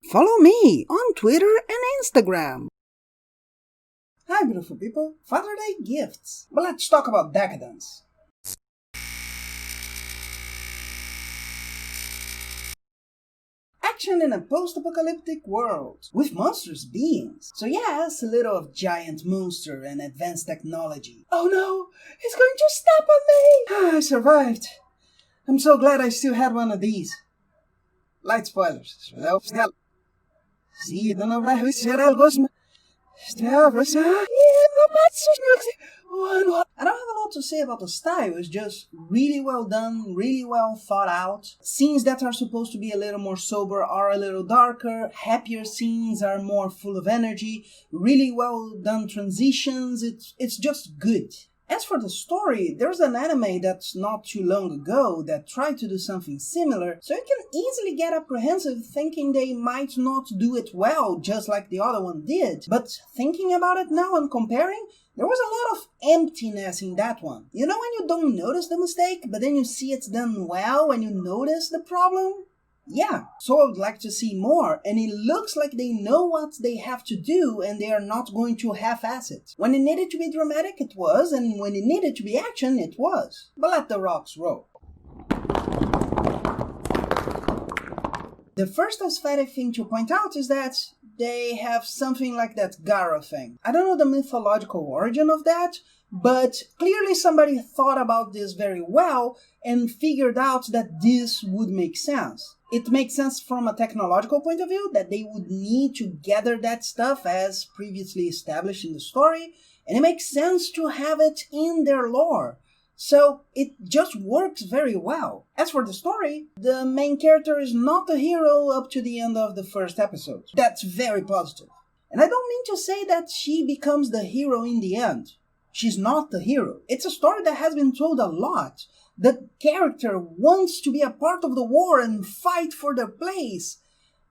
Follow me on Twitter and Instagram. Hi beautiful people, Father Day gifts. But let's talk about Decadence. Action in a post-apocalyptic world with monstrous beings. So yes, a little of giant monster and advanced technology. Oh no, he's going to step on me! I survived. I'm so glad I still had one of these. Light spoilers. I don't have a lot to say about the style, it's just really well done, really well thought out. Scenes that are supposed to be a little more sober are a little darker, happier scenes are more full of energy, really well done transitions, it's just good. As for the story, there's an anime that's not too long ago that tried to do something similar, so you can easily get apprehensive thinking they might not do it well just like the other one did. But thinking about it now and comparing, there was a lot of emptiness in that one. You know when you don't notice the mistake, but then you see it's done well and you notice the problem? Yeah, so I would like to see more, and it looks like they know what they have to do and they are not going to half-ass it. When it needed to be dramatic, it was, and when it needed to be action, it was. But let the rocks roll. The first aesthetic thing to point out is that they have something like that Gara thing. I don't know the mythological origin of that, but clearly somebody thought about this very well and figured out that this would make sense. It makes sense from a technological point of view that they would need to gather that stuff as previously established in the story, and it makes sense to have it in their lore. So it just works very well. As for the story, the main character is not the hero up to the end of the first episode. That's very positive. And I don't mean to say that she becomes the hero in the end. She's not the hero. It's a story that has been told a lot. The character wants to be a part of the war and fight for their place,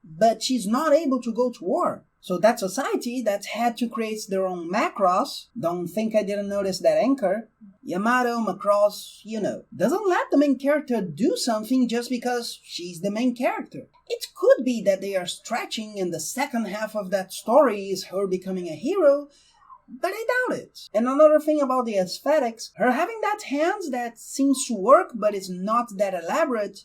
but she's not able to go to war. So that society that had to create their own Macross, don't think I didn't notice that anchor, Yamato, Macross, you know, doesn't let the main character do something just because she's the main character. It could be that they are stretching and the second half of that story is her becoming a hero, but I doubt it. And another thing about the aesthetics, her having that hand that seems to work but is not that elaborate,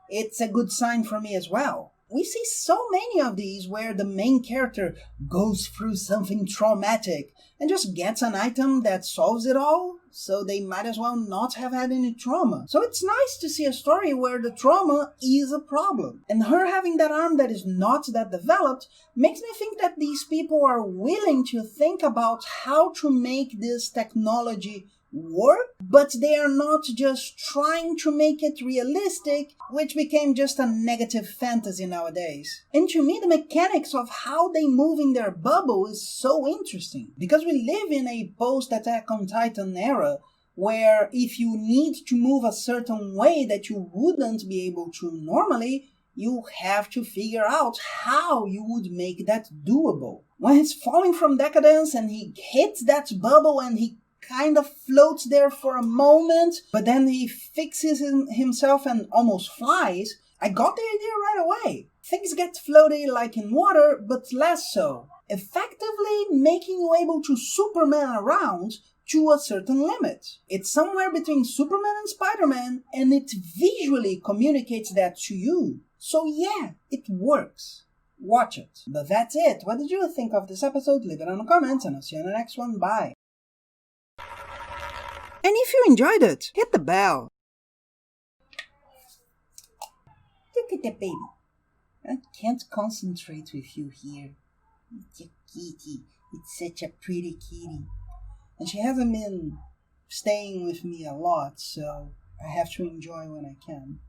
it's a good sign for me as well. We see so many of these where the main character goes through something traumatic and just gets an item that solves it all, so they might as well not have had any trauma. So it's nice to see a story where the trauma is a problem. And her having that arm that is not that developed makes me think that these people are willing to think about how to make this technology work, but they are not just trying to make it realistic, which became just a negative fantasy nowadays. And to me, the mechanics of how they move in their bubble is so interesting, because we live in a post-Attack on Titan era where if you need to move a certain way that you wouldn't be able to normally, you have to figure out how you would make that doable. When he's falling from Decadence and he hits that bubble and he kind of floats there for a moment, but then he fixes himself and almost flies, I got the idea right away. Things get floaty like in water, but less so, effectively making you able to Superman around to a certain limit. It's somewhere between Superman and Spider-Man, and it visually communicates that to you. So yeah, it works. Watch it. But that's it. What did you think of this episode? Leave it in the comments, and I'll see you in the next one. Bye. And if you enjoyed it, hit the bell. Look at the baby. I can't concentrate with you here. It's a kitty. It's such a pretty kitty. And she hasn't been staying with me a lot, so I have to enjoy when I can.